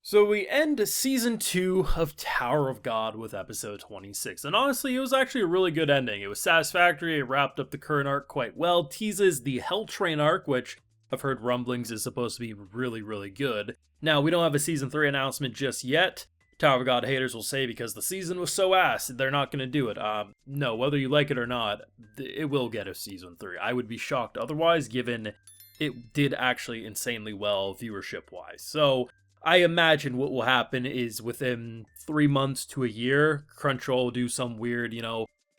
So we end season 2 of Tower of God with episode 26. And honestly, it was actually a really good ending. It was satisfactory, it wrapped up the current arc quite well, teases the Hell Train arc, which I've heard rumblings is supposed to be really, really good. Now, we don't have a season 3 announcement just yet. Tower of God haters will say because the season was so ass, they're not going to do it. No, whether you like it or not, it will get a season 3. I would be shocked otherwise, given it did actually insanely well viewership-wise. So I imagine what will happen is within 3 months to a year, Crunchyroll will do some weird,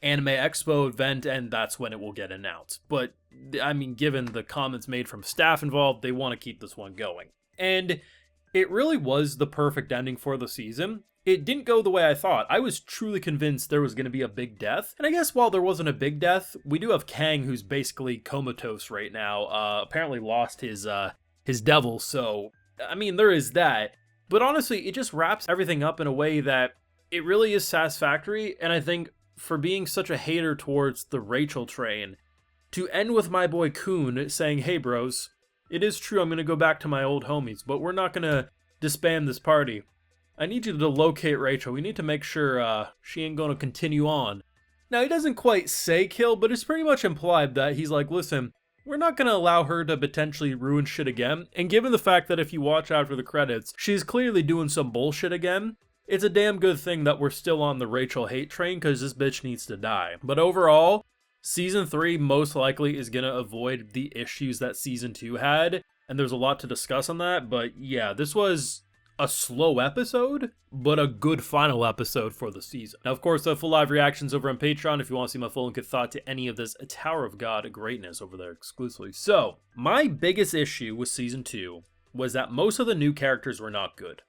Anime Expo event, and that's when it will get announced. But, I mean, given the comments made from staff involved, they want to keep this one going. And it really was the perfect ending for the season. It didn't go the way I thought. I was truly convinced there was going to be a big death. And I guess while there wasn't a big death, we do have Kang, who's basically comatose right now. Apparently lost his devil, so I mean, there is that, but honestly, it just wraps everything up in a way that it really is satisfactory, and I think for being such a hater towards the Rachel train, to end with my boy Khun saying, hey bros, it is true I'm going to go back to my old homies, but we're not going to disband this party. I need you to locate Rachel. We need to make sure she ain't going to continue on. Now, he doesn't quite say kill, but it's pretty much implied that he's like, listen, we're not going to allow her to potentially ruin shit again, and given the fact that if you watch after the credits, she's clearly doing some bullshit again, it's a damn good thing that we're still on the Rachel hate train, because this bitch needs to die. But overall, Season 3 most likely is going to avoid the issues that Season 2 had, and there's a lot to discuss on that, but yeah, this was a slow episode, but a good final episode for the season. Now, of course, I have full live reactions over on Patreon if you want to see my full and good thought to any of this Tower of God greatness over there exclusively. So, my biggest issue with Season 2 was that most of the new characters were not good.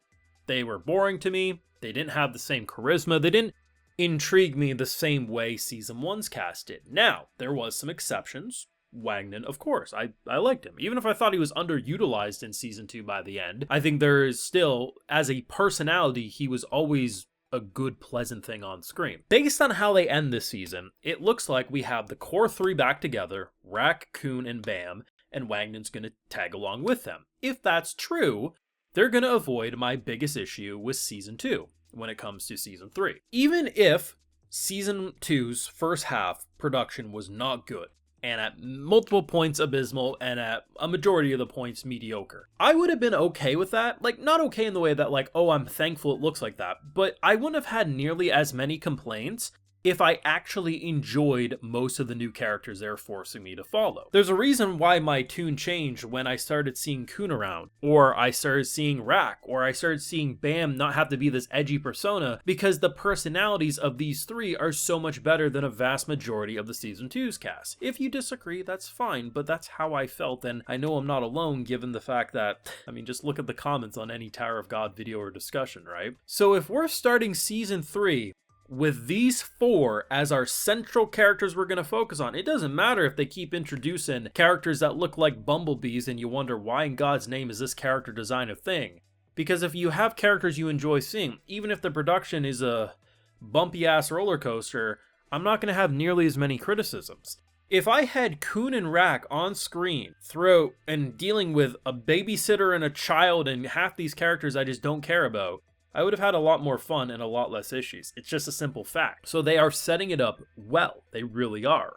They were boring to me, they didn't have the same charisma, they didn't intrigue me the same way Season 1's cast did. Now, there was some exceptions. Wagner, of course, I liked him. Even if I thought he was underutilized in Season 2 by the end, I think there is still, as a personality, he was always a good, pleasant thing on screen. Based on how they end this season, it looks like we have the core 3 back together, Rak, Khun, and Bam, and Wagner's gonna tag along with them. If that's true, they're gonna avoid my biggest issue with Season 2 when it comes to Season 3. Even if Season 2's first half production was not good, and at multiple points abysmal, and at a majority of the points mediocre, I would have been okay with that. Like, not okay in the way that, like, oh, I'm thankful it looks like that, but I wouldn't have had nearly as many complaints if I actually enjoyed most of the new characters they're forcing me to follow. There's a reason why my tune changed when I started seeing Khun around, or I started seeing Rak, or I started seeing Bam not have to be this edgy persona, because the personalities of these three are so much better than a vast majority of the Season 2's cast. If you disagree, that's fine, but that's how I felt, and I know I'm not alone given the fact that, I mean, just look at the comments on any Tower of God video or discussion, right? So if we're starting Season 3 with these 4 as our central characters we're going to focus on, it doesn't matter if they keep introducing characters that look like bumblebees and you wonder why in God's name is this character design a thing. Because if you have characters you enjoy seeing, even if the production is a bumpy ass roller coaster, I'm not going to have nearly as many criticisms. If I had Khun and Rak on screen throughout and dealing with a babysitter and a child and half these characters I just don't care about, I would have had a lot more fun and a lot less issues. It's just a simple fact. So they are setting it up well. They really are.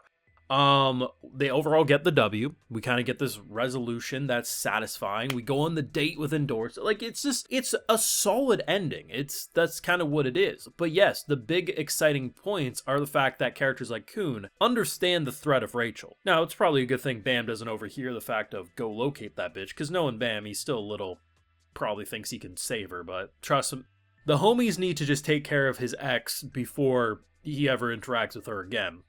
They overall get the W. We kind of get this resolution that's satisfying. We go on the date with Endorse. Like, it's a solid ending. That's kind of what it is. But yes, the big exciting points are the fact that characters like Khun understand the threat of Rachel. Now, it's probably a good thing Bam doesn't overhear the fact of go locate that bitch, because knowing Bam, he's still a little probably thinks he can save her, but trust him, the homies need to just take care of his ex before he ever interacts with her again.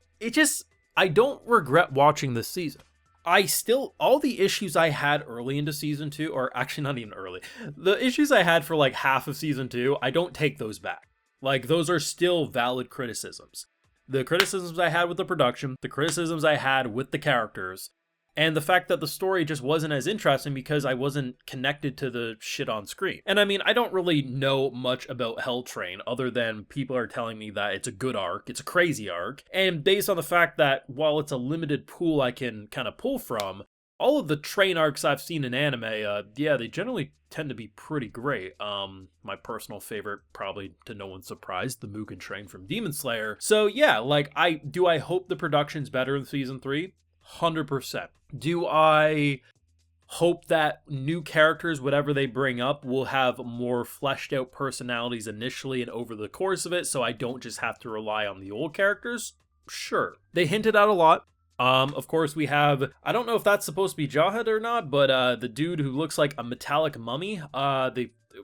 I don't regret watching this season. All the issues I had early into Season 2, or actually not even early, the issues I had for like half of Season 2, I don't take those back. Like, those are still valid criticisms. The criticisms I had with the production, the criticisms I had with the characters, and the fact that the story just wasn't as interesting because I wasn't connected to the shit on screen. And I mean, I don't really know much about Hell Train other than people are telling me that it's a good arc, it's a crazy arc, and based on the fact that while it's a limited pool I can kind of pull from, all of the train arcs I've seen in anime, yeah, they generally tend to be pretty great. My personal favorite, probably to no one's surprise, the Mugen train from Demon Slayer. So yeah, like, I hope the production's better in season 3? 100%. Do I hope that new characters, whatever they bring up, will have more fleshed out personalities initially and over the course of it, so I don't just have to rely on the old characters? Sure. They hinted at a lot. Of course, we have, I don't know if that's supposed to be Jawhead or not, but the dude who looks like a metallic mummy,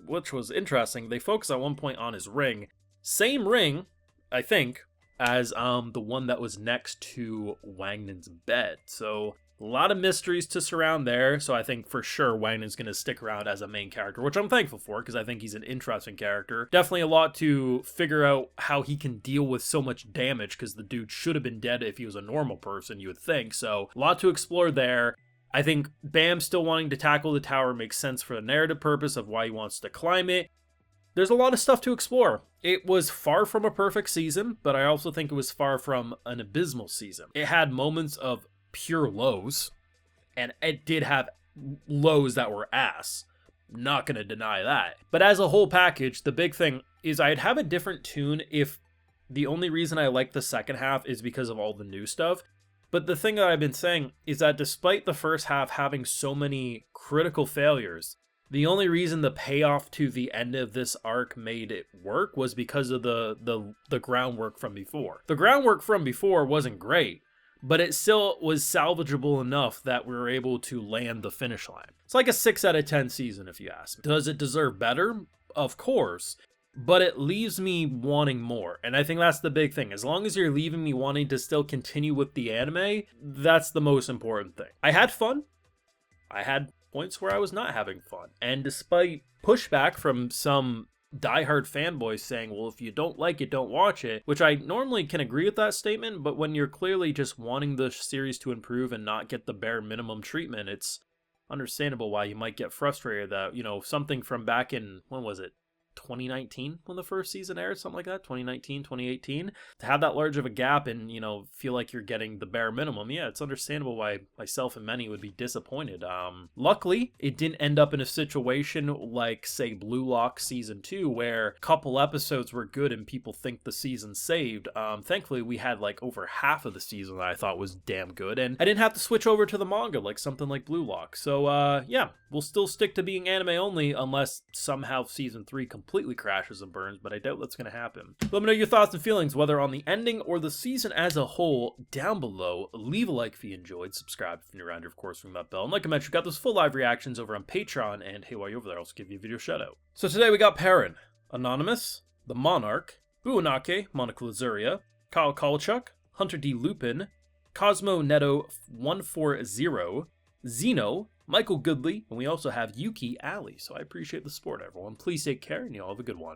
which was interesting, they focus at one point on his ring. Same ring, I think, as the one that was next to Wangnan's bed. So a lot of mysteries to surround there, so I think for sure Wangnan's going to stick around as a main character, which I'm thankful for, because I think he's an interesting character. Definitely a lot to figure out how he can deal with so much damage, because the dude should have been dead if he was a normal person, you would think. So a lot to explore there. I think Bam still wanting to tackle the tower makes sense for the narrative purpose of why he wants to climb it. There's a lot of stuff to explore. It was far from a perfect season, but I also think it was far from an abysmal season. It had moments of pure lows, and it did have lows that were ass. Not gonna deny that. But as a whole package, the big thing is I'd have a different tune if the only reason I like the second half is because of all the new stuff. But the thing that I've been saying is that despite the first half having so many critical failures, the only reason the payoff to the end of this arc made it work was because of the groundwork from before. The groundwork from before wasn't great, but it still was salvageable enough that we were able to land the finish line. It's like a 6 out of 10 season, if you ask me. Does it deserve better? Of course. But it leaves me wanting more. And I think that's the big thing. As long as you're leaving me wanting to still continue with the anime, that's the most important thing. I had fun. I had points where I was not having fun. And despite pushback from some diehard fanboys saying, well, if you don't like it, don't watch it, which I normally can agree with that statement, but when you're clearly just wanting the series to improve and not get the bare minimum treatment, it's understandable why you might get frustrated that, you know, something from back in, when was it? 2019 when the first season aired, something like that, 2019, 2018, to have that large of a gap and, you know, feel like you're getting the bare minimum. Yeah, it's understandable why myself and many would be disappointed. Luckily, it didn't end up in a situation like, say, Blue Lock Season 2, where a couple episodes were good and people think the season saved. Thankfully, we had like over half of the season that I thought was damn good, and I didn't have to switch over to the manga like something like Blue Lock. So, yeah, we'll still stick to being anime only unless somehow Season 3 completely crashes and burns, but I doubt that's going to happen. Let me know your thoughts and feelings, whether on the ending or the season as a whole, down below. Leave a like if you enjoyed, subscribe if you're around here, of course, ring that bell, and like I mentioned, we've got those full live reactions over on Patreon, and hey, while you're over there, I'll also give you a video shout out. So today we got Perrin, Anonymous, The Monarch, Buonake, Monica Lazuria, Kyle Kalchuk, Hunter D. Lupin, Cosmo Netto 140, Zeno, Michael Goodley, and we also have Yuki Ali. So I appreciate the support, everyone. Please take care, and y'all have a good one.